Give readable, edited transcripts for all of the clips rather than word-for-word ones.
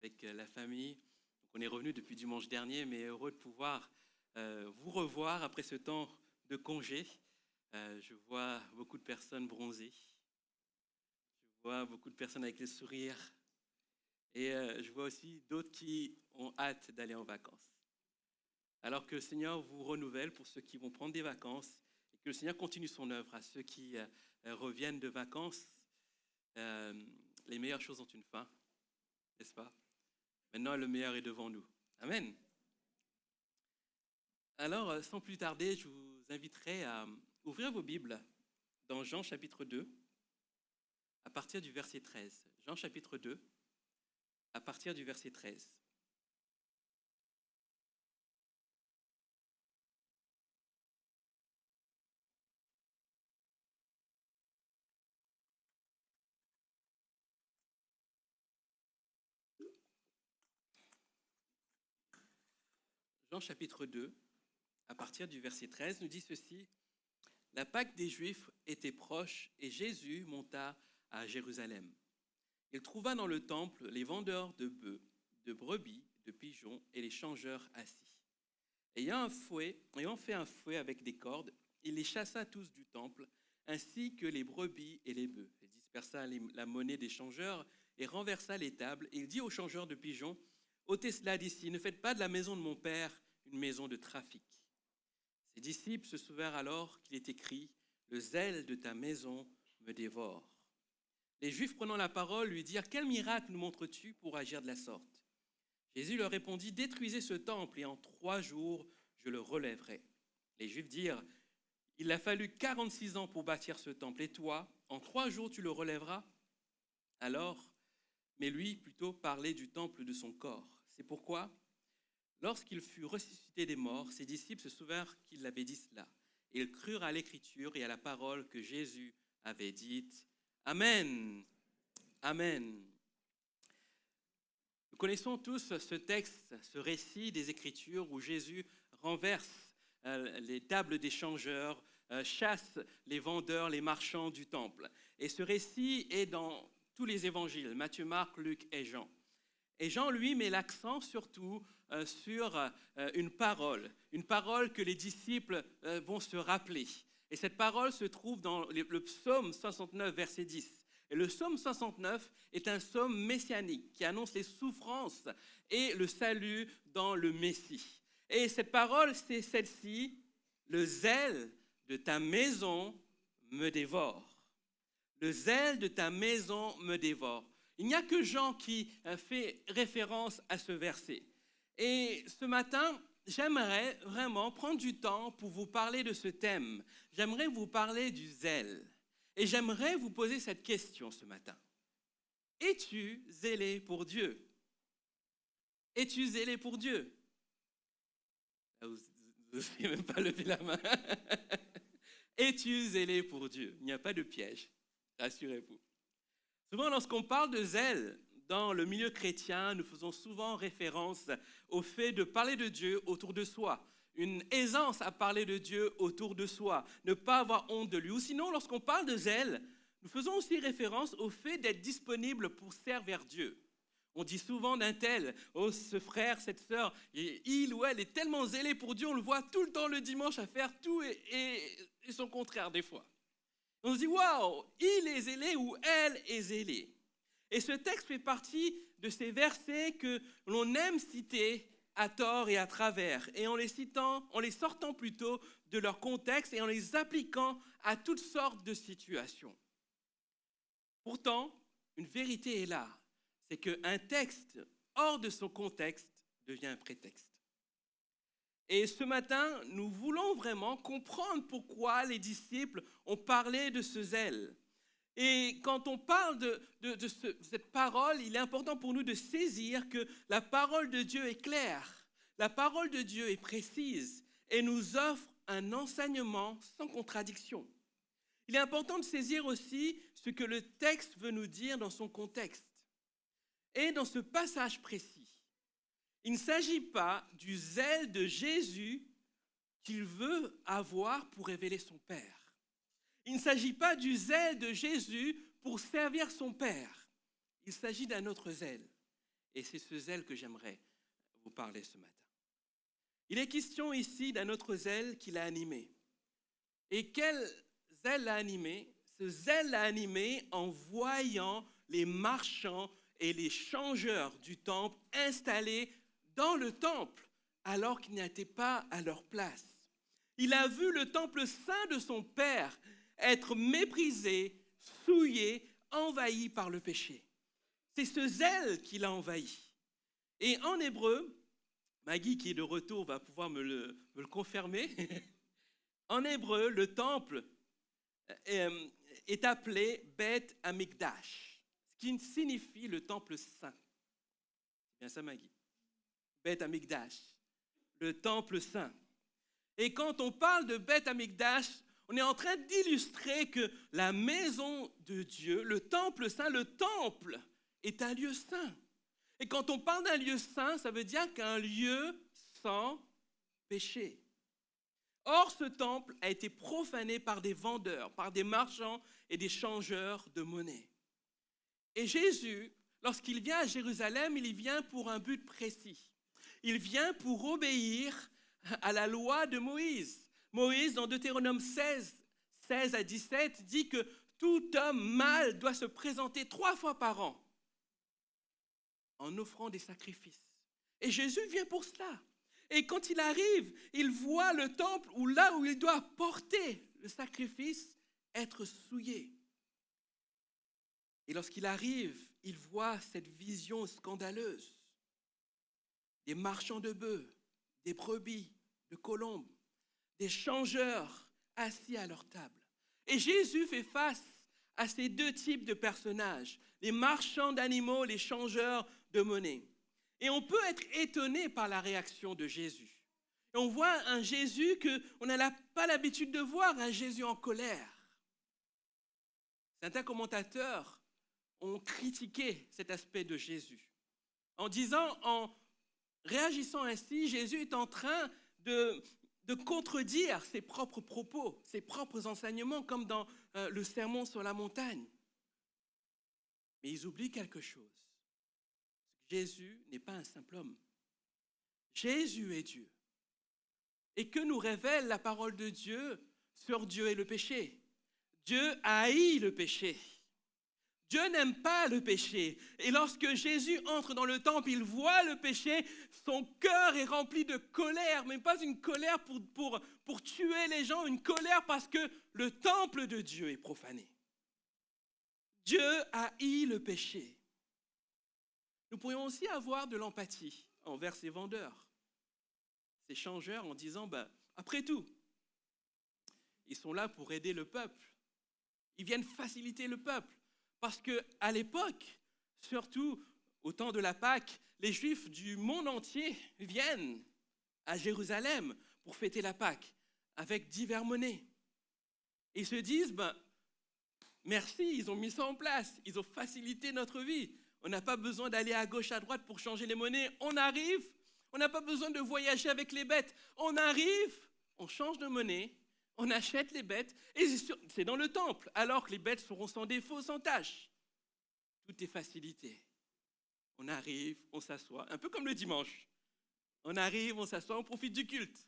avec la famille. Donc, on est revenu depuis dimanche dernier, mais heureux de pouvoir vous revoir après ce temps de congé. Je vois beaucoup de personnes bronzées. Je vois beaucoup de personnes avec le sourire. Et je vois aussi d'autres qui ont hâte d'aller en vacances. Alors que le Seigneur vous renouvelle pour ceux qui vont prendre des vacances et que le Seigneur continue son œuvre à ceux qui reviennent de vacances. Les meilleures choses ont une fin, n'est-ce pas? Maintenant, le meilleur est devant nous. Amen. Alors, sans plus tarder, je vous inviterai à ouvrir vos Bibles dans Jean chapitre 2, à partir du verset 13. Jean chapitre 2, à partir du verset 13. Jean chapitre 2, à partir du verset 13, nous dit ceci. La Pâque des Juifs était proche et Jésus monta à Jérusalem. Il trouva dans le temple les vendeurs de bœufs, de brebis, de pigeons et les changeurs assis. Ayant fait un fouet avec des cordes, il les chassa tous du temple, ainsi que les brebis et les bœufs. Il dispersa la monnaie des changeurs et renversa les tables. Et il dit aux changeurs de pigeons, ôtez cela d'ici, ne faites pas de la maison de mon père une maison de trafic. Ses disciples se souvinrent alors qu'il est écrit, le zèle de ta maison me dévore. Les Juifs prenant la parole lui dirent, quel miracle nous montres-tu pour agir de la sorte? Jésus leur répondit, détruisez ce temple et en 3 jours, je le relèverai. Les Juifs dirent, il a fallu 46 ans pour bâtir ce temple et toi, en 3 jours, tu le relèveras? Alors, mais lui plutôt parlait du temple de son corps. C'est pourquoi, lorsqu'il fut ressuscité des morts, ses disciples se souvinrent qu'il avait dit cela. Et ils crurent à l'écriture et à la parole que Jésus avait dite. Amen. Amen. Nous connaissons tous ce texte, ce récit des Écritures où Jésus renverse les tables des changeurs, chasse les vendeurs, les marchands du temple. Et ce récit est dans tous les évangiles, Matthieu, Marc, Luc et Jean. Et Jean, lui, met l'accent surtout sur une parole que les disciples vont se rappeler. Et cette parole se trouve dans le psaume 69, verset 10. Et le psaume 69 est un psaume messianique qui annonce les souffrances et le salut dans le Messie. Et cette parole, c'est celle-ci, le zèle de ta maison me dévore. Le zèle de ta maison me dévore. Il n'y a que Jean qui fait référence à ce verset. Et ce matin, j'aimerais vraiment prendre du temps pour vous parler de ce thème. J'aimerais vous parler du zèle. Et j'aimerais vous poser cette question ce matin. Es-tu zélé pour Dieu? Es-tu zélé pour Dieu? Vous n'osez même pas lever la main. Es-tu zélé pour Dieu? Il n'y a pas de piège, rassurez-vous. Souvent, lorsqu'on parle de zèle dans le milieu chrétien, nous faisons souvent référence au fait de parler de Dieu autour de soi. Une aisance à parler de Dieu autour de soi, ne pas avoir honte de lui. Ou sinon, lorsqu'on parle de zèle, nous faisons aussi référence au fait d'être disponible pour servir Dieu. On dit souvent d'un tel, oh ce frère, cette sœur, il ou elle est tellement zélé pour Dieu, on le voit tout le temps le dimanche à faire tout et son contraire des fois. On se dit, waouh, il est zélé ou elle est zélée. Et ce texte fait partie de ces versets que l'on aime citer à tort et à travers, et en les sortant plutôt de leur contexte et en les appliquant à toutes sortes de situations. Pourtant, une vérité est là, c'est qu'un texte hors de son contexte devient un prétexte. Et ce matin, nous voulons vraiment comprendre pourquoi les disciples ont parlé de ce zèle. Et quand on parle de cette parole, il est important pour nous de saisir que la parole de Dieu est claire, la parole de Dieu est précise et nous offre un enseignement sans contradiction. Il est important de saisir aussi ce que le texte veut nous dire dans son contexte. Et dans ce passage précis, il ne s'agit pas du zèle de Jésus qu'il veut avoir pour révéler son Père. Il ne s'agit pas du zèle de Jésus pour servir son Père. Il s'agit d'un autre zèle. Et c'est ce zèle que j'aimerais vous parler ce matin. Il est question ici d'un autre zèle qui l'a animé. Et quel zèle l'a animé? Ce zèle l'a animé en voyant les marchands et les changeurs du temple installés dans le temple alors qu'ils n'étaient pas à leur place. Il a vu le temple saint de son Père être méprisé, souillé, envahi par le péché. C'est ce zèle qui l'a envahi. Et en hébreu, Maggie qui est de retour va pouvoir me le confirmer, en hébreu, le temple est appelé Beth Amikdash, ce qui signifie le temple saint. C'est bien ça, Maggie. Beth Amikdash, le temple saint. Et quand on parle de Beth Amikdash, on est en train d'illustrer que la maison de Dieu, le temple saint, le temple est un lieu saint. Et quand on parle d'un lieu saint, ça veut dire qu'un lieu sans péché. Or, ce temple a été profané par des vendeurs, par des marchands et des changeurs de monnaie. Et Jésus, lorsqu'il vient à Jérusalem, il y vient pour un but précis. Il vient pour obéir à la loi de Moïse. Moïse, dans Deutéronome 16 à 17, dit que tout homme mâle doit se présenter 3 fois par an en offrant des sacrifices. Et Jésus vient pour cela. Et quand il arrive, il voit le temple où là où il doit porter le sacrifice être souillé. Et lorsqu'il arrive, il voit cette vision scandaleuse. Des marchands de bœufs, des brebis, de colombes, des changeurs assis à leur table. Et Jésus fait face à ces 2 types de personnages, les marchands d'animaux, les changeurs de monnaie. Et on peut être étonné par la réaction de Jésus. Et on voit un Jésus qu'on n'a pas l'habitude de voir, un Jésus en colère. Certains commentateurs ont critiqué cet aspect de Jésus en disant, en réagissant ainsi, Jésus est en train de contredire ses propres propos, ses propres enseignements, comme dans le sermon sur la montagne. Mais ils oublient quelque chose. Jésus n'est pas un simple homme. Jésus est Dieu. Et que nous révèle la parole de Dieu sur Dieu et le péché? Dieu haït le péché. Dieu n'aime pas le péché. Et lorsque Jésus entre dans le temple, il voit le péché, son cœur est rempli de colère, mais pas une colère pour tuer les gens, une colère parce que le temple de Dieu est profané. Dieu haït le péché. Nous pourrions aussi avoir de l'empathie envers ces vendeurs, ces changeurs, en disant, après tout, ils sont là pour aider le peuple. Ils viennent faciliter le peuple. Parce qu'à l'époque, surtout au temps de la Pâque, les Juifs du monde entier viennent à Jérusalem pour fêter la Pâque avec divers monnaies. Et ils se disent, merci, ils ont mis ça en place, ils ont facilité notre vie. On n'a pas besoin d'aller à gauche, à droite pour changer les monnaies. On arrive, on n'a pas besoin de voyager avec les bêtes. On arrive, on change de monnaie, on achète les bêtes, et c'est dans le temple, alors que les bêtes seront sans défaut, sans tache. Tout est facilité. On arrive, on s'assoit, un peu comme le dimanche. On arrive, on s'assoit, on profite du culte.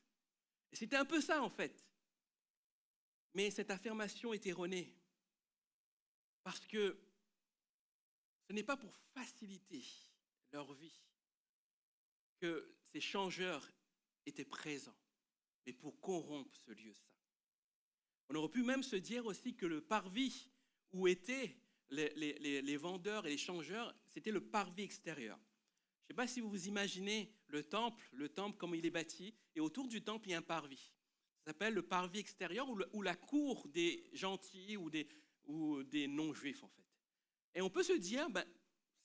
Et c'était un peu ça en fait. Mais cette affirmation est erronée. Parce que ce n'est pas pour faciliter leur vie que ces changeurs étaient présents, mais pour corrompre ce lieu saint. On aurait pu même se dire aussi que le parvis où étaient les vendeurs et les changeurs, c'était le parvis extérieur. Je ne sais pas si vous vous imaginez le temple comme il est bâti, et autour du temple, il y a un parvis. Ça s'appelle le parvis extérieur ou la cour des gentils ou des non-juifs en fait. Et on peut se dire, ce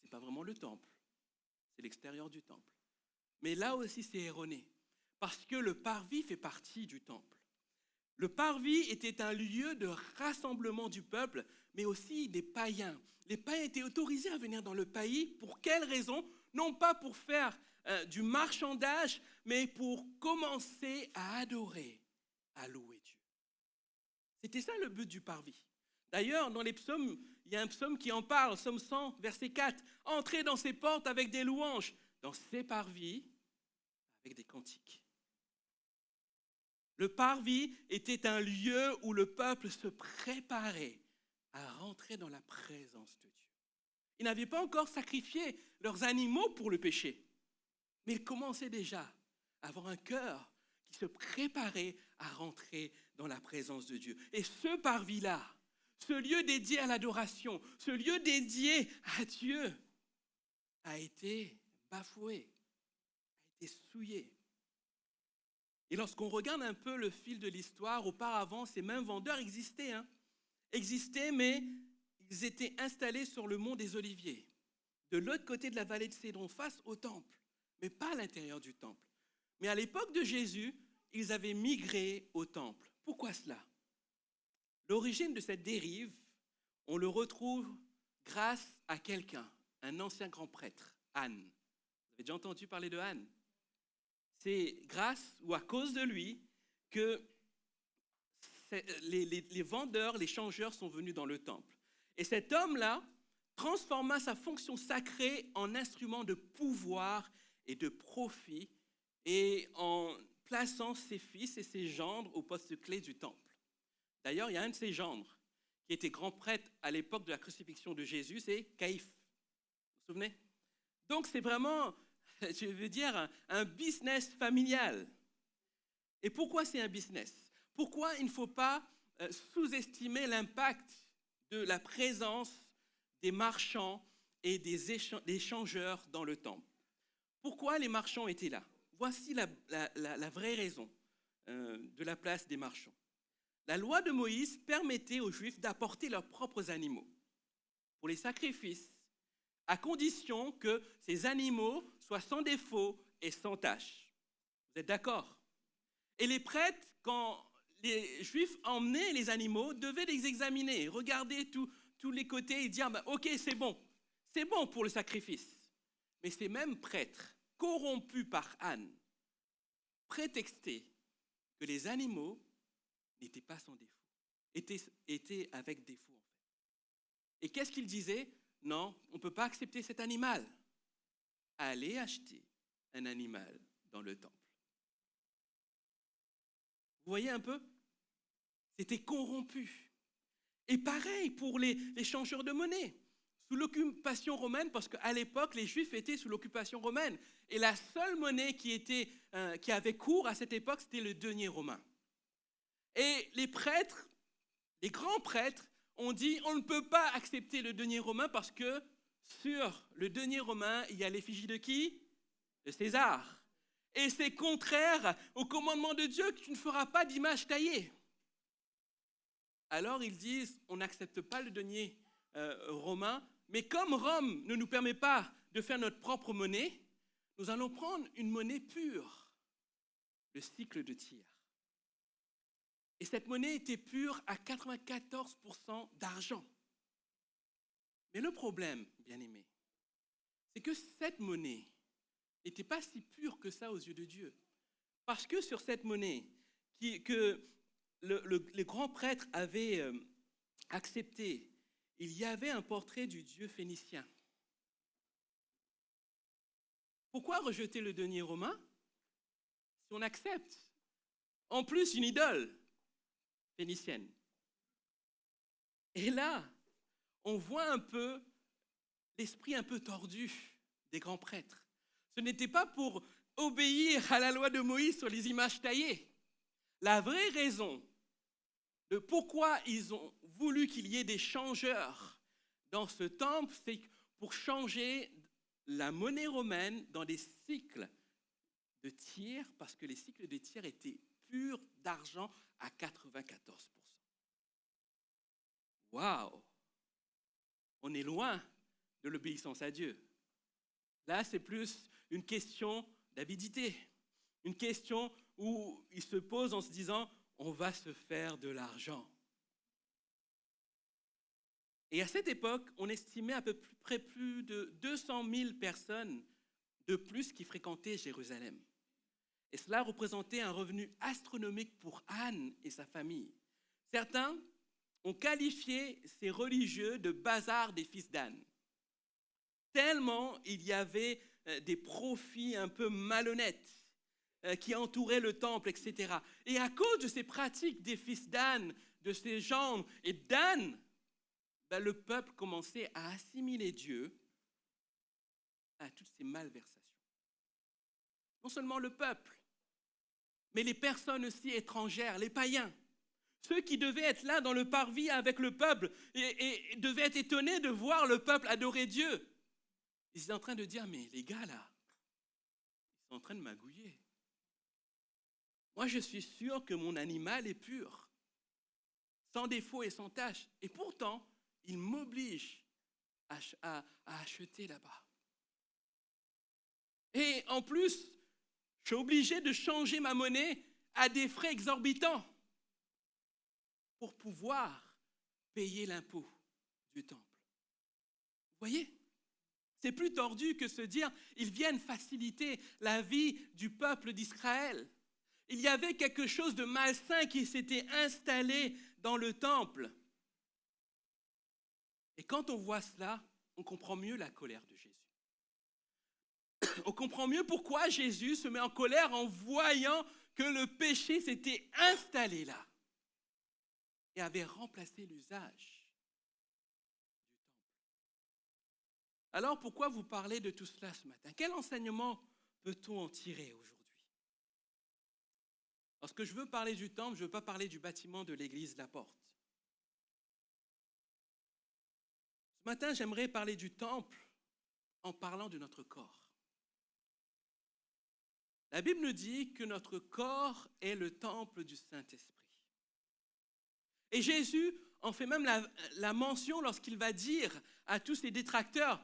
n'est pas vraiment le temple, c'est l'extérieur du temple. Mais là aussi, c'est erroné, parce que le parvis fait partie du temple. Le parvis était un lieu de rassemblement du peuple, mais aussi des païens. Les païens étaient autorisés à venir dans le pays. Pour quelle raison? Non pas pour faire du marchandage, mais pour commencer à adorer, à louer Dieu. C'était ça le but du parvis. D'ailleurs, dans les psaumes, il y a un psaume qui en parle, psaume 100, verset 4. Entrez dans ses portes avec des louanges, dans ses parvis avec des cantiques. Le parvis était un lieu où le peuple se préparait à rentrer dans la présence de Dieu. Ils n'avaient pas encore sacrifié leurs animaux pour le péché, mais ils commençaient déjà à avoir un cœur qui se préparait à rentrer dans la présence de Dieu. Et ce parvis-là, ce lieu dédié à l'adoration, ce lieu dédié à Dieu, a été bafoué, a été souillé. Et lorsqu'on regarde un peu le fil de l'histoire, auparavant, ces mêmes vendeurs existaient, mais ils étaient installés sur le mont des Oliviers, de l'autre côté de la vallée de Cédron, face au temple, mais pas à l'intérieur du temple. Mais à l'époque de Jésus, ils avaient migré au temple. Pourquoi cela? L'origine de cette dérive, on le retrouve grâce à quelqu'un, un ancien grand prêtre, Anne. Vous avez déjà entendu parler de Anne? C'est grâce ou à cause de lui que les vendeurs, les changeurs sont venus dans le temple. Et cet homme-là transforma sa fonction sacrée en instrument de pouvoir et de profit, et en plaçant ses fils et ses gendres au poste clé du temple. D'ailleurs, il y a un de ses gendres qui était grand prêtre à l'époque de la crucifixion de Jésus, c'est Caïphe. Vous vous souvenez? Donc c'est vraiment, je veux dire, un business familial. Et pourquoi c'est un business? Pourquoi il ne faut pas sous-estimer l'impact de la présence des marchands et des échangeurs dans le temple? Pourquoi les marchands étaient là? Voici la vraie raison de la place des marchands. La loi de Moïse permettait aux Juifs d'apporter leurs propres animaux pour les sacrifices, à condition que ces animaux soient sans défaut et sans tache. Vous êtes d'accord? Et les prêtres, quand les Juifs emmenaient les animaux, devaient les examiner, regarder tous les côtés et dire ok, c'est bon pour le sacrifice. Mais ces mêmes prêtres, corrompus par Anne, prétextaient que les animaux n'étaient pas sans défaut, étaient avec défaut en fait. Et qu'est-ce qu'ils disaient? Non, on ne peut pas accepter cet animal. Allez acheter un animal dans le temple. Vous voyez un peu? C'était corrompu. Et pareil pour les changeurs de monnaie. Sous l'occupation romaine, parce qu'à l'époque, les Juifs étaient sous l'occupation romaine. Et la seule monnaie qui avait cours à cette époque, c'était le denier romain. Et les prêtres, les grands prêtres, ont dit on ne peut pas accepter le denier romain parce que sur le denier romain, il y a l'effigie de qui? De César. Et c'est contraire au commandement de Dieu que tu ne feras pas d'image taillée. Alors ils disent on n'accepte pas le denier romain, mais comme Rome ne nous permet pas de faire notre propre monnaie, nous allons prendre une monnaie pure, le sicle de Tyr. Et cette monnaie était pure à 94% d'argent. Mais le problème, bien-aimé, c'est que cette monnaie n'était pas si pure que ça aux yeux de Dieu. Parce que sur cette monnaie que les grands prêtres avaient acceptée, il y avait un portrait du dieu phénicien. Pourquoi rejeter le denier romain si on accepte en plus une idole phénicienne? Et là, on voit un peu l'esprit un peu tordu des grands prêtres. Ce n'était pas pour obéir à la loi de Moïse sur les images taillées. La vraie raison de pourquoi ils ont voulu qu'il y ait des changeurs dans ce temple, c'est pour changer la monnaie romaine dans des cycles de Tyr, parce que les cycles de Tyr étaient purs d'argent à 94%. Waouh! On est loin de l'obéissance à Dieu. Là, c'est plus une question d'avidité, une question où il se pose en se disant on va se faire de l'argent. Et à cette époque, on estimait à peu près plus de 200 000 personnes de plus qui fréquentaient Jérusalem. Et cela représentait un revenu astronomique pour Anne et sa famille. Certains on qualifiait ces religieux de bazar des fils d'âne. Tellement il y avait des profits un peu malhonnêtes qui entouraient le temple, etc. Et à cause de ces pratiques des fils d'âne, de ces gens et d'âne, le peuple commençait à assimiler Dieu à toutes ces malversations. Non seulement le peuple, mais les personnes aussi étrangères, les païens. Ceux qui devaient être là dans le parvis avec le peuple et devaient être étonnés de voir le peuple adorer Dieu. Ils étaient en train de dire, mais les gars là, ils sont en train de magouiller. Moi, je suis sûr que mon animal est pur, sans défaut et sans tache. Et pourtant, il m'oblige à acheter là-bas. Et en plus, je suis obligé de changer ma monnaie à des frais exorbitants pour pouvoir payer l'impôt du temple. Vous voyez ? C'est plus tordu que se dire ils viennent faciliter la vie du peuple d'Israël. Il y avait quelque chose de malsain qui s'était installé dans le temple. Et quand on voit cela, on comprend mieux la colère de Jésus. On comprend mieux pourquoi Jésus se met en colère en voyant que le péché s'était installé là et avait remplacé l'usage du temple. Alors pourquoi vous parlez de tout cela ce matin ? Quel enseignement peut-on en tirer aujourd'hui ? Lorsque je veux parler du temple, je ne veux pas parler du bâtiment de l'église La Porte. Ce matin, j'aimerais parler du temple en parlant de notre corps. La Bible nous dit que notre corps est le temple du Saint-Esprit. Et Jésus en fait même la mention lorsqu'il va dire à tous ses détracteurs,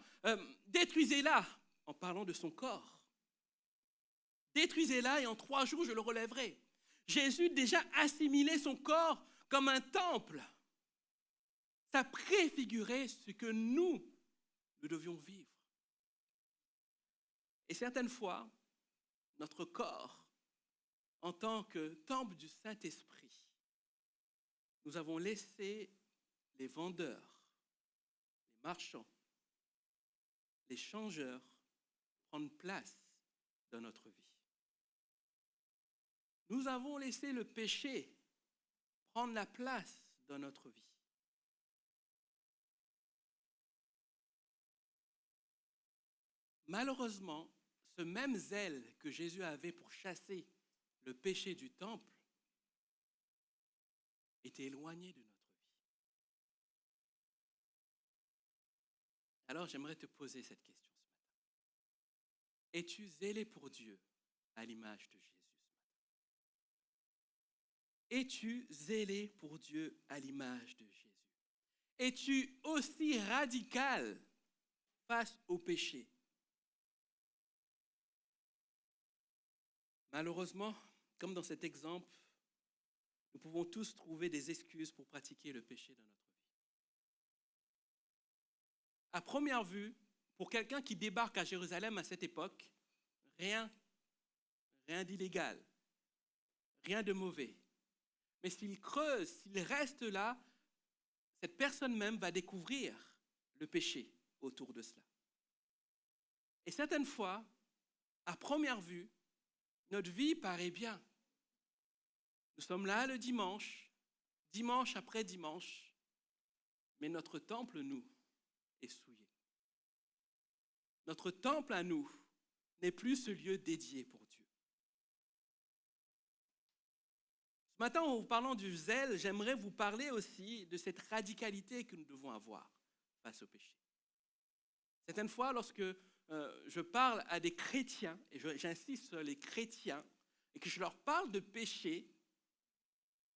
détruisez-la, en parlant de son corps. Détruisez-la et en 3 jours, je le relèverai. Jésus déjà assimilait son corps comme un temple. Ça préfigurait ce que nous devions vivre. Et certaines fois, notre corps, en tant que temple du Saint-Esprit, nous avons laissé les vendeurs, les marchands, les changeurs prendre place dans notre vie. Nous avons laissé le péché prendre la place dans notre vie. Malheureusement, ce même zèle que Jésus avait pour chasser le péché du temple était éloigné de notre vie. Alors j'aimerais te poser cette question ce matin. Es-tu zélé pour Dieu à l'image de Jésus ce matin? Es-tu zélé pour Dieu à l'image de Jésus? Es-tu aussi radical face au péché? Malheureusement, comme dans cet exemple, nous pouvons tous trouver des excuses pour pratiquer le péché dans notre vie. À première vue, pour quelqu'un qui débarque à Jérusalem à cette époque, rien d'illégal, rien de mauvais. Mais s'il creuse, s'il reste là, cette personne même va découvrir le péché autour de cela. Et certaines fois, à première vue, notre vie paraît bien. Nous sommes là le dimanche après dimanche, mais notre temple, nous, est souillé. Notre temple à nous n'est plus ce lieu dédié pour Dieu. Ce matin, en vous parlant du zèle, j'aimerais vous parler aussi de cette radicalité que nous devons avoir face au péché. Certaines fois, lorsque je parle à des chrétiens, et j'insiste sur les chrétiens, et que je leur parle de péché,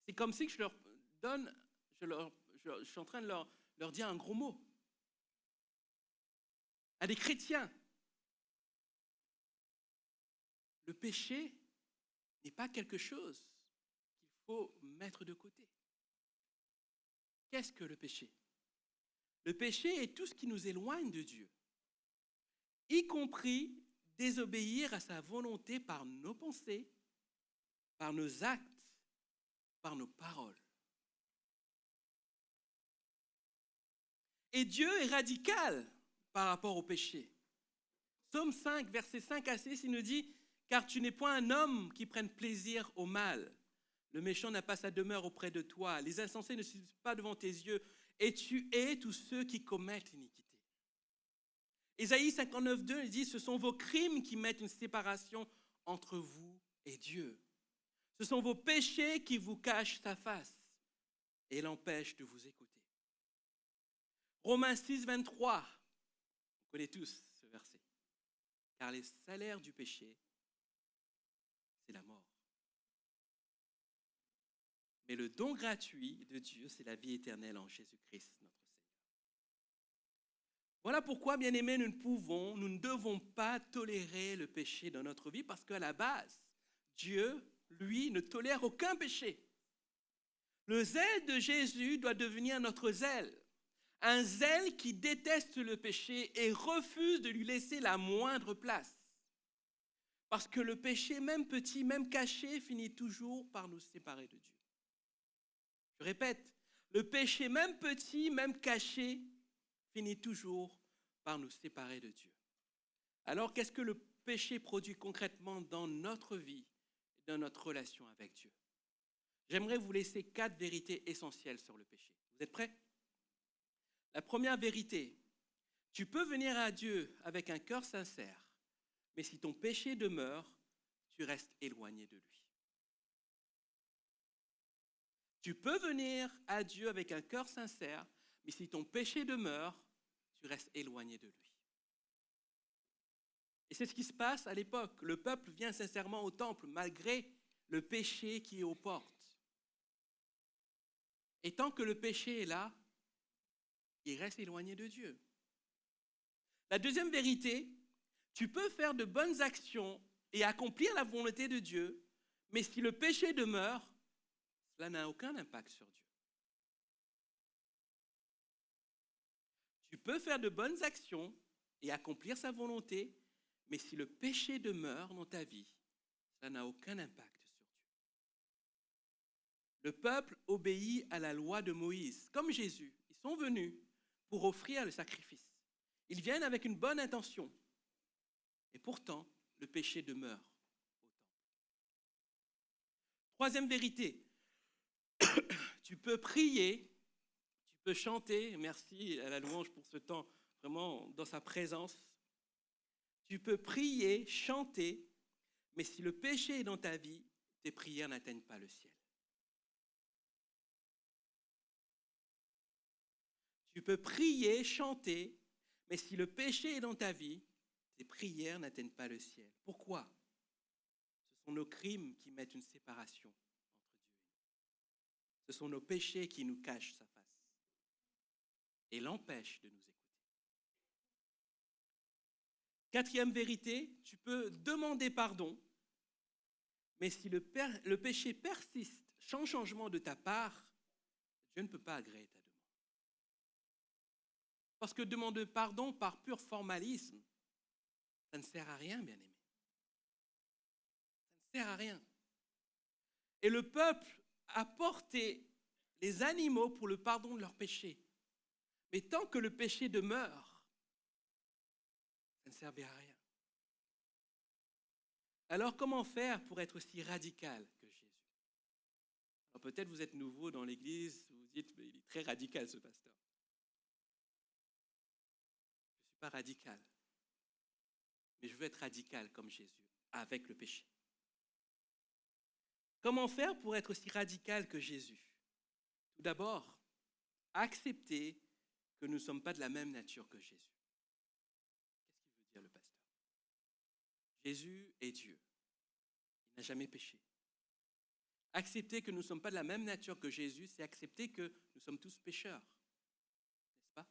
c'est comme si je leur donne, je suis en train de leur dire un gros mot. À des chrétiens, le péché n'est pas quelque chose qu'il faut mettre de côté. Qu'est-ce que le péché? Le péché est tout ce qui nous éloigne de Dieu, y compris désobéir à sa volonté par nos pensées, par nos actes, par nos paroles. Et Dieu est radical par rapport au péché. Psaume 5, verset 5 à 6, il nous dit « Car tu n'es point un homme qui prenne plaisir au mal. Le méchant n'a pas sa demeure auprès de toi. Les insensés ne subsistent pas devant tes yeux. Et tu hais tous ceux qui commettent l'iniquité. » Ésaïe 59, 2, il dit « Ce sont vos crimes qui mettent une séparation entre vous et Dieu. Ce sont vos péchés qui vous cachent sa face et l'empêchent de vous écouter. » Romains 6, 23, on connaît tous ce verset. « Car les salaires du péché, c'est la mort. Mais le don gratuit de Dieu, c'est la vie éternelle en Jésus-Christ, notre Seigneur. » Voilà pourquoi, bien-aimés, nous ne devons pas tolérer le péché dans notre vie, parce qu'à la base, Dieu, lui, ne tolère aucun péché. Le zèle de Jésus doit devenir notre zèle. Un zèle qui déteste le péché et refuse de lui laisser la moindre place. Parce que le péché, même petit, même caché, finit toujours par nous séparer de Dieu. Je répète, le péché, même petit, même caché, finit toujours par nous séparer de Dieu. Alors, qu'est-ce que le péché produit concrètement dans notre vie et dans notre relation avec Dieu? J'aimerais vous laisser 4 vérités essentielles sur le péché. Vous êtes prêts? La première vérité, tu peux venir à Dieu avec un cœur sincère, mais si ton péché demeure, tu restes éloigné de lui. Tu peux venir à Dieu avec un cœur sincère, mais si ton péché demeure, tu restes éloigné de lui. Et c'est ce qui se passe à l'époque. Le peuple vient sincèrement au temple, malgré le péché qui est aux portes. Et tant que le péché est là, il reste éloigné de Dieu. La deuxième vérité, tu peux faire de bonnes actions et accomplir la volonté de Dieu, mais si le péché demeure, cela n'a aucun impact sur Dieu. Tu peux faire de bonnes actions et accomplir sa volonté, mais si le péché demeure dans ta vie, cela n'a aucun impact sur Dieu. Le peuple obéit à la loi de Moïse, comme Jésus. Ils sont venus pour offrir le sacrifice. Ils viennent avec une bonne intention. Et pourtant, le péché demeure au temple. Troisième vérité, tu peux prier, tu peux chanter, merci à la louange pour ce temps, vraiment dans sa présence. Tu peux prier, chanter, mais si le péché est dans ta vie, tes prières n'atteignent pas le ciel. Tu peux prier, chanter, mais si le péché est dans ta vie, tes prières n'atteignent pas le ciel. Pourquoi? Ce sont nos crimes qui mettent une séparation entre Dieu et nous. Ce sont nos péchés qui nous cachent sa face et l'empêchent de nous écouter. Quatrième vérité, tu peux demander pardon, mais si le péché persiste sans changement de ta part, Dieu ne peut pas agréer ta demande. Parce que demander pardon par pur formalisme, ça ne sert à rien, bien-aimé. Ça ne sert à rien. Et le peuple a porté les animaux pour le pardon de leurs péchés. Mais tant que le péché demeure, ça ne servait à rien. Alors comment faire pour être aussi radical que Jésus? Alors peut-être vous êtes nouveau dans l'église, vous vous dites, mais il est très radical ce pasteur. Je ne suis pas radical, mais je veux être radical comme Jésus, avec le péché. Comment faire pour être aussi radical que Jésus? Tout d'abord, accepter que nous ne sommes pas de la même nature que Jésus. Qu'est-ce qu'il veut dire le pasteur? Jésus est Dieu. Il n'a jamais péché. Accepter que nous ne sommes pas de la même nature que Jésus, c'est accepter que nous sommes tous pécheurs. N'est-ce pas?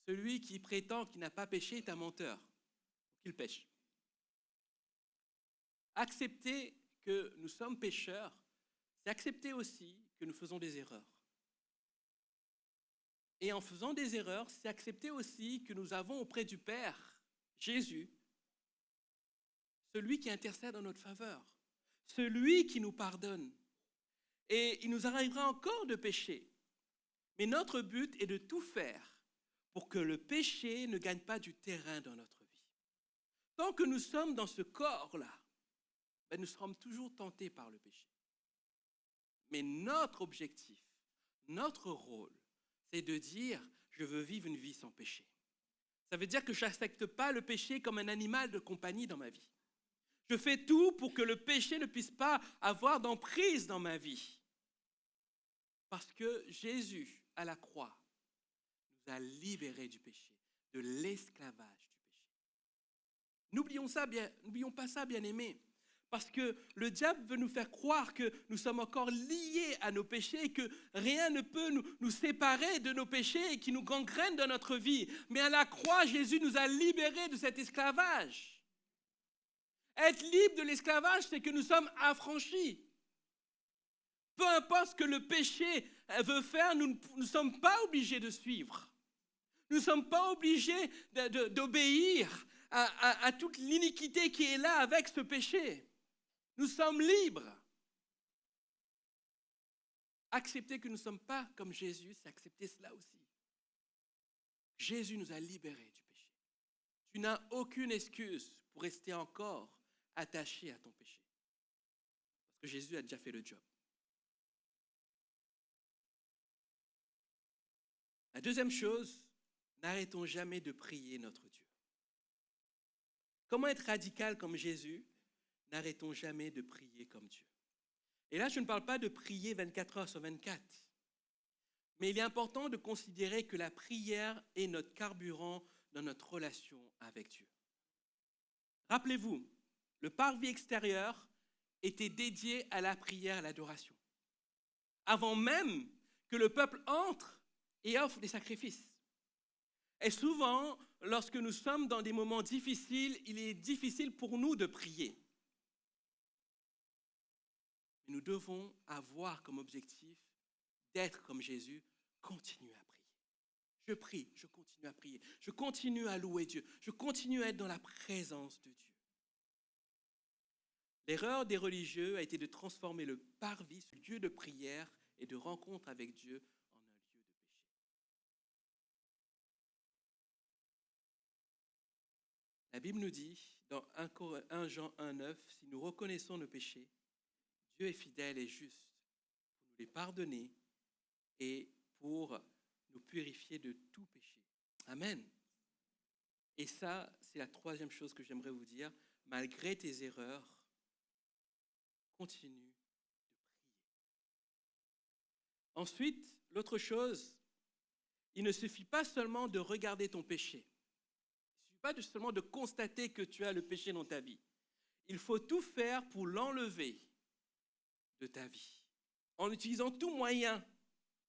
Celui qui prétend qu'il n'a pas péché est un menteur. Donc il pêche. Accepter que nous sommes pécheurs, c'est accepter aussi que nous faisons des erreurs. Et en faisant des erreurs, c'est accepter aussi que nous avons auprès du Père, Jésus, celui qui intercède en notre faveur, celui qui nous pardonne. Et il nous arrivera encore de pécher. Mais notre but est de tout faire pour que le péché ne gagne pas du terrain dans notre vie. Tant que nous sommes dans ce corps-là, nous serons toujours tentés par le péché. Mais notre objectif, notre rôle, c'est de dire « je veux vivre une vie sans péché ». Ça veut dire que je n'accepte pas le péché comme un animal de compagnie dans ma vie. Je fais tout pour que le péché ne puisse pas avoir d'emprise dans ma vie. Parce que Jésus, à la croix, nous a libérés du péché, de l'esclavage du péché. N'oublions pas ça, bien-aimés. Parce que le diable veut nous faire croire que nous sommes encore liés à nos péchés et que rien ne peut nous séparer de nos péchés et qui nous gangrènent dans notre vie. Mais à la croix, Jésus nous a libérés de cet esclavage. Être libre de l'esclavage, c'est que nous sommes affranchis. Peu importe ce que le péché veut faire, nous ne sommes pas obligés de suivre. Nous ne sommes pas obligés d'obéir à toute l'iniquité qui est là avec ce péché. Nous sommes libres. Accepter que nous ne sommes pas comme Jésus, c'est accepter cela aussi. Jésus nous a libérés du péché. Tu n'as aucune excuse pour rester encore attaché à ton péché. Parce que Jésus a déjà fait le job. La deuxième chose, n'arrêtons jamais de prier notre Dieu. Comment être radical comme Jésus? N'arrêtons jamais de prier comme Dieu. Et là, je ne parle pas de prier 24 heures sur 24. Mais il est important de considérer que la prière est notre carburant dans notre relation avec Dieu. Rappelez-vous, le parvis extérieur était dédié à la prière et à l'adoration. Avant même que le peuple entre et offre des sacrifices. Et souvent, lorsque nous sommes dans des moments difficiles, il est difficile pour nous de prier. Nous devons avoir comme objectif d'être comme Jésus, continuer à prier. Je prie, je continue à prier, je continue à louer Dieu, je continue à être dans la présence de Dieu. L'erreur des religieux a été de transformer le parvis, ce lieu de prière et de rencontre avec Dieu, en un lieu de péché. La Bible nous dit, dans 1 Jean 1,9, si nous reconnaissons nos péchés, Dieu est fidèle et juste pour nous les pardonner et pour nous purifier de tout péché. Amen. Et ça, c'est la troisième chose que j'aimerais vous dire. Malgré tes erreurs, continue de prier. Ensuite, l'autre chose, il ne suffit pas seulement de regarder ton péché. Il ne suffit pas seulement de constater que tu as le péché dans ta vie. Il faut tout faire pour l'enlever de ta vie, en utilisant tout moyen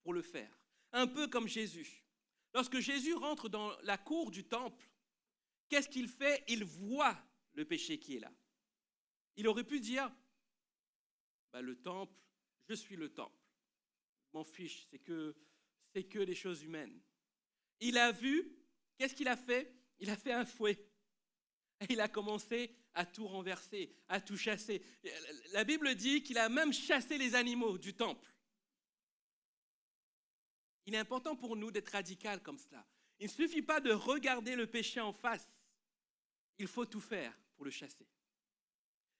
pour le faire. Un peu comme Jésus. Lorsque Jésus rentre dans la cour du temple, qu'est-ce qu'il fait? Il voit le péché qui est là. Il aurait pu dire, le temple, je suis le temple. Je m'en fiche, c'est que des choses humaines. Il a vu, qu'est-ce qu'il a fait? Il a fait un fouet. Et il a commencé à tout renverser, à tout chasser. La Bible dit qu'il a même chassé les animaux du temple. Il est important pour nous d'être radical comme cela. Il ne suffit pas de regarder le péché en face. Il faut tout faire pour le chasser.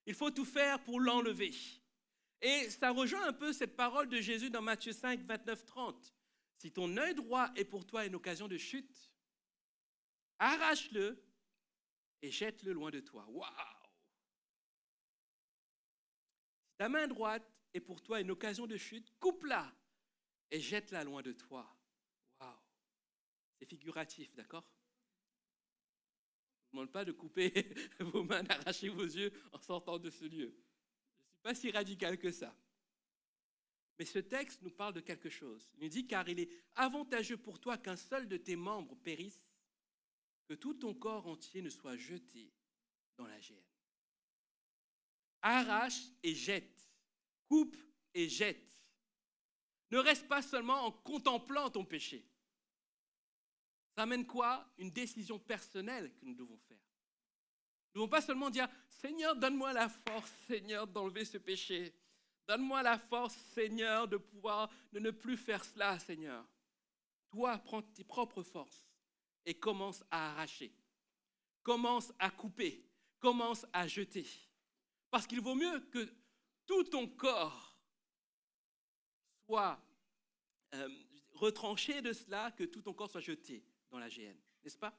Il faut tout faire pour l'enlever. Et ça rejoint un peu cette parole de Jésus dans Matthieu 5, 29, 30. Si ton œil droit est pour toi une occasion de chute, arrache-le et jette-le loin de toi. Waouh! Si ta main droite est pour toi une occasion de chute, coupe-la et jette-la loin de toi. Waouh! C'est figuratif, d'accord? Je ne vous demande pas de couper vos mains, d'arracher vos yeux en sortant de ce lieu. Je ne suis pas si radical que ça. Mais ce texte nous parle de quelque chose. Il nous dit, car il est avantageux pour toi qu'un seul de tes membres périsse, que tout ton corps entier ne soit jeté dans la géhenne. Arrache et jette. Coupe et jette. Ne reste pas seulement en contemplant ton péché. Ça amène quoi? Une décision personnelle que nous devons faire. Nous ne devons pas seulement dire, Seigneur, donne-moi la force, Seigneur, d'enlever ce péché. Donne-moi la force, Seigneur, de ne plus faire cela, Seigneur. Toi, prends tes propres forces. et commence à arracher, commence à couper, commence à jeter. Parce qu'il vaut mieux que tout ton corps soit retranché de cela, que tout ton corps soit jeté dans la géhenne, n'est-ce pas?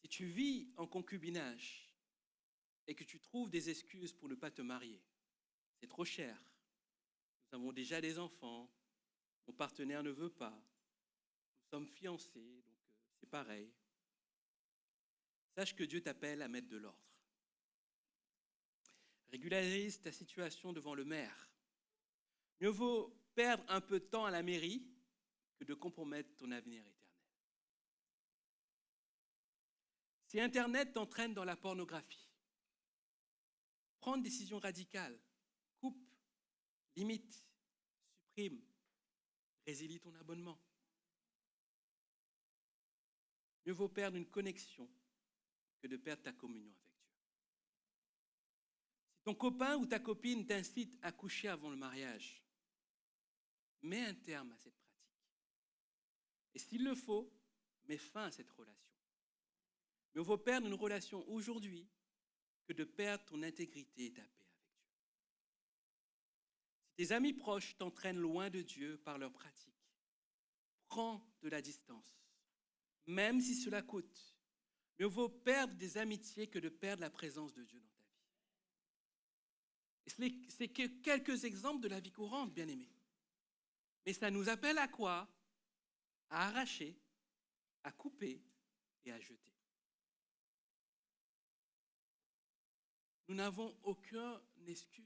Si tu vis en concubinage et que tu trouves des excuses pour ne pas te marier, c'est trop cher, nous avons déjà des enfants, mon partenaire ne veut pas, nous sommes fiancés, donc c'est pareil. Sache que Dieu t'appelle à mettre de l'ordre. Régularise ta situation devant le maire. Mieux vaut perdre un peu de temps à la mairie que de compromettre ton avenir éternel. Si Internet t'entraîne dans la pornographie, prends une décision radicale. Coupe, limite, supprime, résilie ton abonnement. Mieux vaut perdre une connexion que de perdre ta communion avec Dieu. Si ton copain ou ta copine t'incite à coucher avant le mariage, mets un terme à cette pratique. Et s'il le faut, mets fin à cette relation. Mieux vaut perdre une relation aujourd'hui que de perdre ton intégrité et ta paix avec Dieu. Si tes amis proches t'entraînent loin de Dieu par leurs pratiques, prends de la distance, même si cela coûte. Mieux vaut perdre des amitiés que de perdre la présence de Dieu dans ta vie. Et c'est que quelques exemples de la vie courante, bien-aimés. Mais ça nous appelle à quoi? À arracher, à couper et à jeter. Nous n'avons aucune excuse.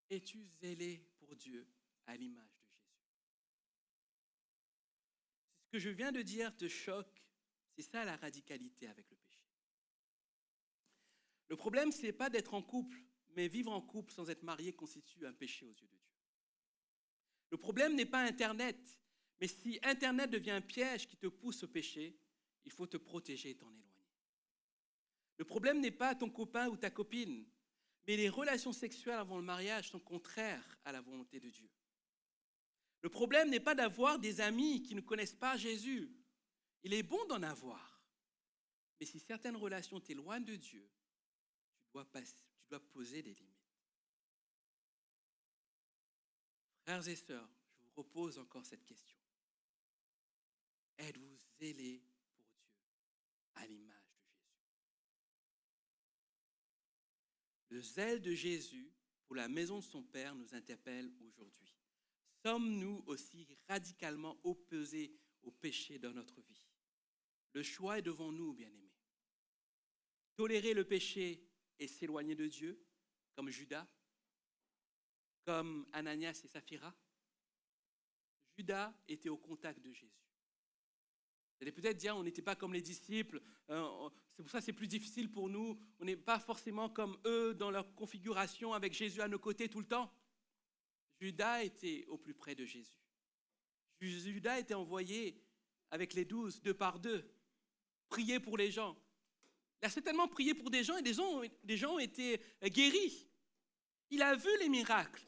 Es-tu zélé pour Dieu à l'image de Jésus? Si ce que je viens de dire te choque, c'est ça la radicalité avec le péché. Le problème, ce n'est pas d'être en couple, mais vivre en couple sans être marié constitue un péché aux yeux de Dieu. Le problème n'est pas Internet, mais si Internet devient un piège qui te pousse au péché, il faut te protéger et t'en éloigner. Le problème n'est pas ton copain ou ta copine, mais les relations sexuelles avant le mariage sont contraires à la volonté de Dieu. Le problème n'est pas d'avoir des amis qui ne connaissent pas Jésus. Il est bon d'en avoir. Mais si certaines relations t'éloignent de Dieu, tu dois poser des limites. Frères et sœurs, je vous repose encore cette question. Êtes-vous zélés pour Dieu à l'image de Jésus? Le zèle de Jésus pour la maison de son Père nous interpelle aujourd'hui. Sommes-nous aussi radicalement opposés au péché dans notre vie? Le choix est devant nous, bien-aimés. Tolérer le péché et s'éloigner de Dieu, comme Judas, comme Ananias et Saphira. Judas était au contact de Jésus. Vous allez peut-être dire, on n'était pas comme les disciples, c'est pour ça que c'est plus difficile pour nous, on n'est pas forcément comme eux dans leur configuration avec Jésus à nos côtés tout le temps. Judas était au plus près de Jésus. Judas était envoyé avec les 12, 2 par 2, prier pour les gens. Il a certainement prié pour des gens et des gens ont été guéris. Il a vu les miracles.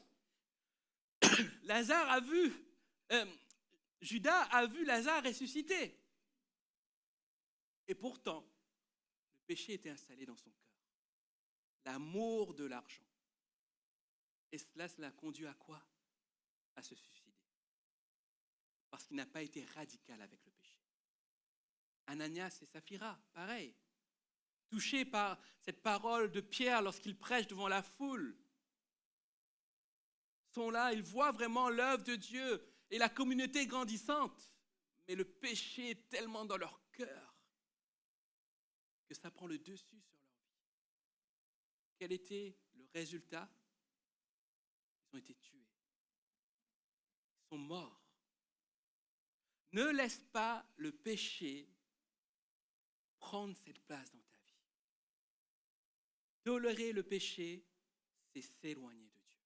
Lazare a vu, Judas a vu Lazare ressusciter. Et pourtant, le péché était installé dans son cœur. L'amour de l'argent. Et cela l'a conduit à quoi? À se suicider. Parce qu'il n'a pas été radical avec le péché. Ananias et Saphira, pareil. Touchés par cette parole de Pierre lorsqu'il prêche devant la foule. Sont là, ils voient vraiment l'œuvre de Dieu et la communauté grandissante. Mais le péché est tellement dans leur cœur que ça prend le dessus sur leur vie. Quel était le résultat? Ils ont été tués. Ils sont morts. Ne laisse pas le péché prendre cette place dans ta vie. Tolérer le péché, c'est s'éloigner de Dieu.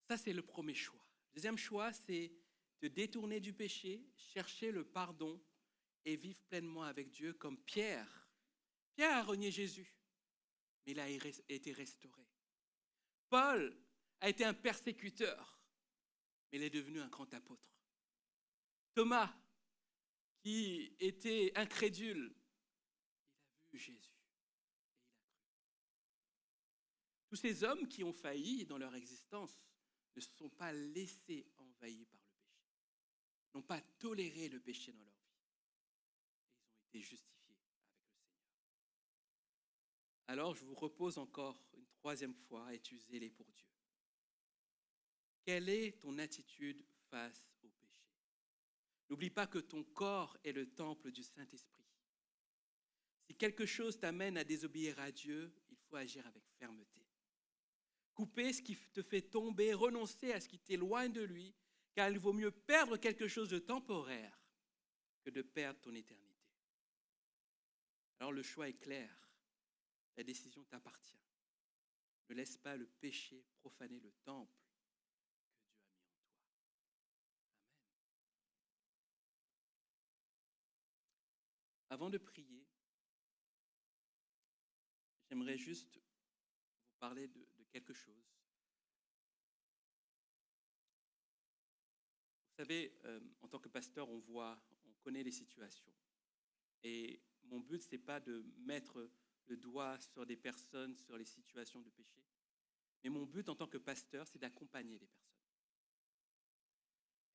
Ça, c'est le premier choix. Le deuxième choix, c'est te détourner du péché, chercher le pardon et vivre pleinement avec Dieu comme Pierre. Pierre a renié Jésus, mais il a été restauré. Paul a été un persécuteur, mais il est devenu un grand apôtre. Thomas, qui était incrédule, il a vu Jésus et il a cru. Tous ces hommes qui ont failli dans leur existence ne se sont pas laissés envahir par le péché, n'ont pas toléré le péché dans leur vie. Et ils ont été justifiés avec le Seigneur. Alors je vous repose encore une troisième fois, étudiez-les pour Dieu. Quelle est ton attitude face au péché? N'oublie pas que ton corps est le temple du Saint-Esprit. Si quelque chose t'amène à désobéir à Dieu, il faut agir avec fermeté. Couper ce qui te fait tomber, renoncer à ce qui t'éloigne de lui, car il vaut mieux perdre quelque chose de temporaire que de perdre ton éternité. Alors le choix est clair, la décision t'appartient. Ne laisse pas le péché profaner le temple que Dieu a mis en toi. Amen. Avant de prier, j'aimerais juste vous parler de quelque chose. Vous savez, en tant que pasteur, on connaît les situations. Et mon but, ce n'est pas de mettre le doigt sur des personnes, sur les situations de péché. Mais mon but en tant que pasteur, c'est d'accompagner les personnes.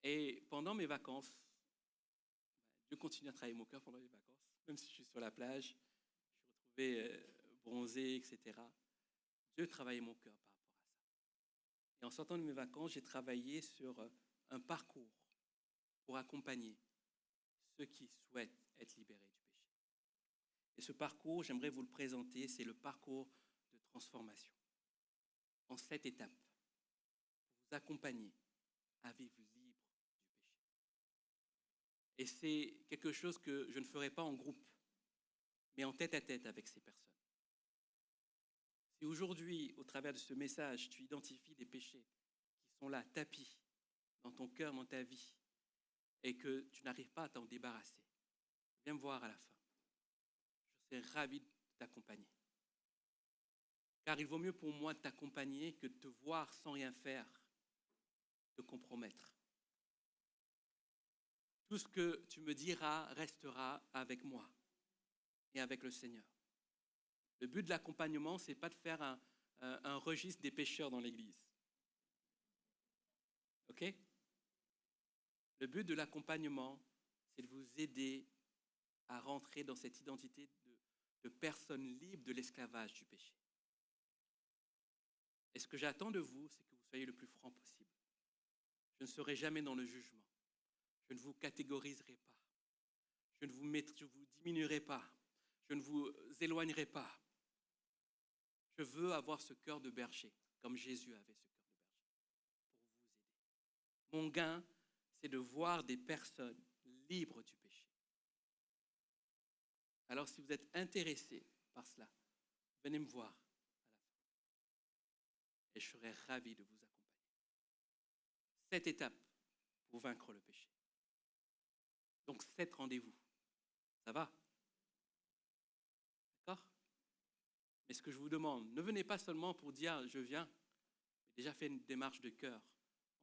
Et pendant mes vacances, Dieu continue à travailler mon cœur pendant les vacances. Même si je suis sur la plage, je suis retrouvé bronzé, etc. Dieu travaillait mon cœur par rapport à ça. Et en sortant de mes vacances, j'ai travaillé sur un parcours pour accompagner ceux qui souhaitent être libérés du péché. Et ce parcours, j'aimerais vous le présenter, c'est le parcours de transformation. En 7 étapes, pour vous accompagner à vivre libre du péché. Et c'est quelque chose que je ne ferai pas en groupe, mais en tête à tête avec ces personnes. Si aujourd'hui, au travers de ce message, tu identifies des péchés qui sont là, tapis, dans ton cœur, dans ta vie, et que tu n'arrives pas à t'en débarrasser, viens me voir à la fin. Je serai ravi de t'accompagner. Car il vaut mieux pour moi de t'accompagner que de te voir sans rien faire, te compromettre. Tout ce que tu me diras restera avec moi et avec le Seigneur. Le but de l'accompagnement, ce n'est pas de faire un registre des pécheurs dans l'Église. OK? Le but de l'accompagnement, c'est de vous aider à rentrer dans cette identité de personne libre de l'esclavage du péché. Et ce que j'attends de vous, c'est que vous soyez le plus franc possible. Je ne serai jamais dans le jugement. Je ne vous catégoriserai pas. Je ne vous diminuerai pas. Je ne vous éloignerai pas. Je veux avoir ce cœur de berger, comme Jésus avait ce cœur de berger, pour vous aider. Mon gain, c'est de voir des personnes libres du péché. Alors, si vous êtes intéressé par cela, venez me voir à la fin. Et je serai ravi de vous accompagner. 7 étapes pour vaincre le péché. Donc 7 rendez-vous. Ça va? D'accord? Mais ce que je vous demande, ne venez pas seulement pour dire je viens, mais déjà fait une démarche de cœur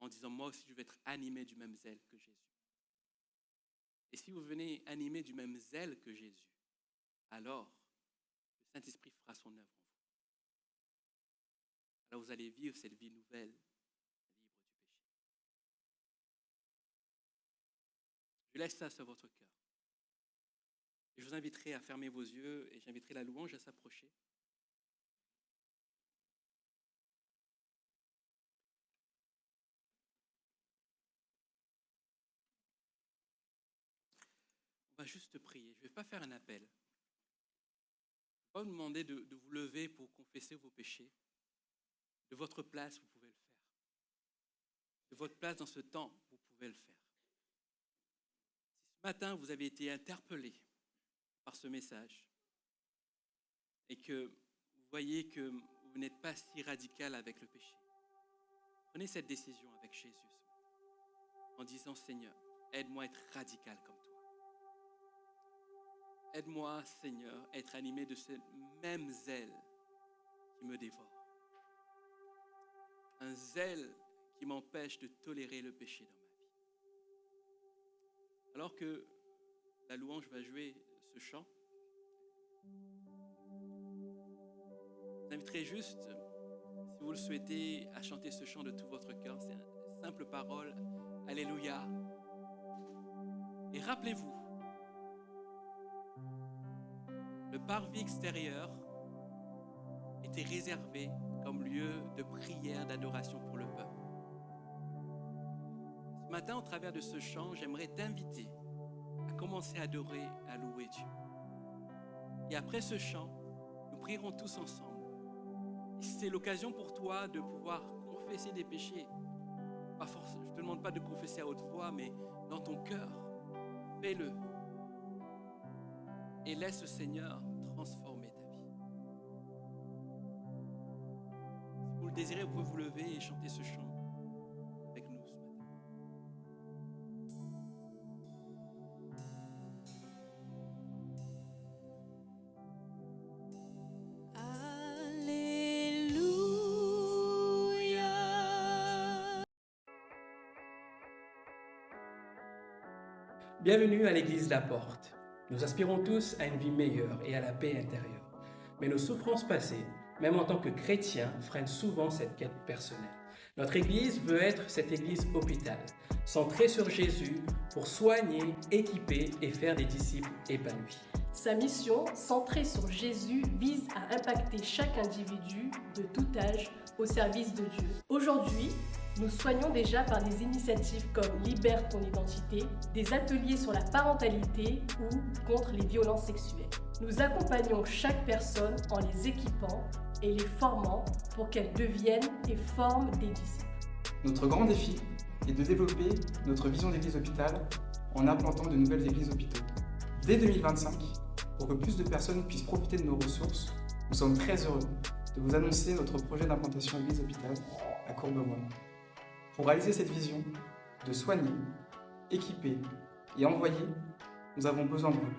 en disant moi aussi je vais être animé du même zèle que Jésus. Et si vous venez animé du même zèle que Jésus, alors le Saint-Esprit fera son œuvre en vous. Alors vous allez vivre cette vie nouvelle, libre du péché. Je laisse ça sur votre cœur. Et je vous inviterai à fermer vos yeux et j'inviterai la louange à s'approcher. On va juste prier. Je ne vais pas faire un appel. Je ne vais pas vous demander de vous lever pour confesser vos péchés. De votre place, vous pouvez le faire. De votre place dans ce temps, vous pouvez le faire. Si ce matin, vous avez été interpellé par ce message et que vous voyez que vous n'êtes pas si radical avec le péché, prenez cette décision avec Jésus ce matin en disant « Seigneur, aide-moi à être radical comme toi. Aide-moi, Seigneur, à être animé de ce même zèle qui me dévore. un zèle qui m'empêche de tolérer le péché dans ma vie. Alors que la louange va jouer ce chant, je vous inviterai juste, si vous le souhaitez, à chanter ce chant de tout votre cœur. C'est une simple parole, Alléluia. Et rappelez-vous, le parvis extérieur était réservé comme lieu de prière, d'adoration pour le peuple. Ce matin, au travers de ce chant, j'aimerais t'inviter à commencer à adorer, à louer Dieu. Et après ce chant, nous prierons tous ensemble. Et c'est l'occasion pour toi de pouvoir confesser des péchés. Pas forcément, je ne te demande pas de confesser à haute voix, mais dans ton cœur, fais-le. Et laisse le Seigneur transformer ta vie. Si vous le désirez, vous pouvez vous lever et chanter ce chant avec nous ce matin. Bienvenue à l'église La Porte. Nous aspirons tous à une vie meilleure et à la paix intérieure. Mais nos souffrances passées, même en tant que chrétiens, freinent souvent cette quête personnelle. Notre église veut être cette église hôpital, centrée sur Jésus pour soigner, équiper et faire des disciples épanouis. Sa mission, centrée sur Jésus, vise à impacter chaque individu de tout âge au service de Dieu. Aujourd'hui, nous soignons déjà par des initiatives comme Libère ton identité, des ateliers sur la parentalité ou contre les violences sexuelles. Nous accompagnons chaque personne en les équipant et les formant pour qu'elles deviennent et forment des disciples. Notre grand défi est de développer notre vision d'église hôpital en implantant de nouvelles églises hôpitaux. Dès 2025, pour que plus de personnes puissent profiter de nos ressources, nous sommes très heureux de vous annoncer notre projet d'implantation église hôpital à Courbevoie. Pour réaliser cette vision de soigner, équiper et envoyer, nous avons besoin de vous.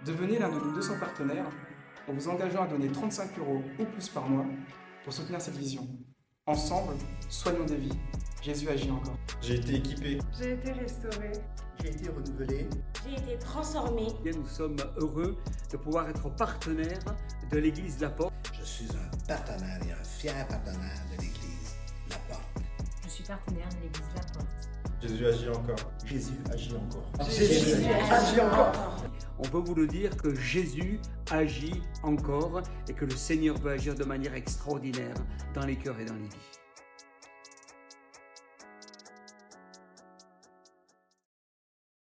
Devenez l'un de nos 200 partenaires en vous engageant à donner 35 € ou plus par mois pour soutenir cette vision. Ensemble, soignons des vies. Jésus agit encore. J'ai été équipé. J'ai été restauré. J'ai été renouvelé. J'ai été transformé. Nous sommes heureux de pouvoir être partenaires de l'église La Porte. Je suis un partenaire et un fier partenaire de l'église La Porte. Je suis partenaire de l'église La Porte. Jésus agit encore. Jésus agit encore. Jésus agit encore. On veut vous le dire que Jésus agit encore et que le Seigneur veut agir de manière extraordinaire dans les cœurs et dans les vies.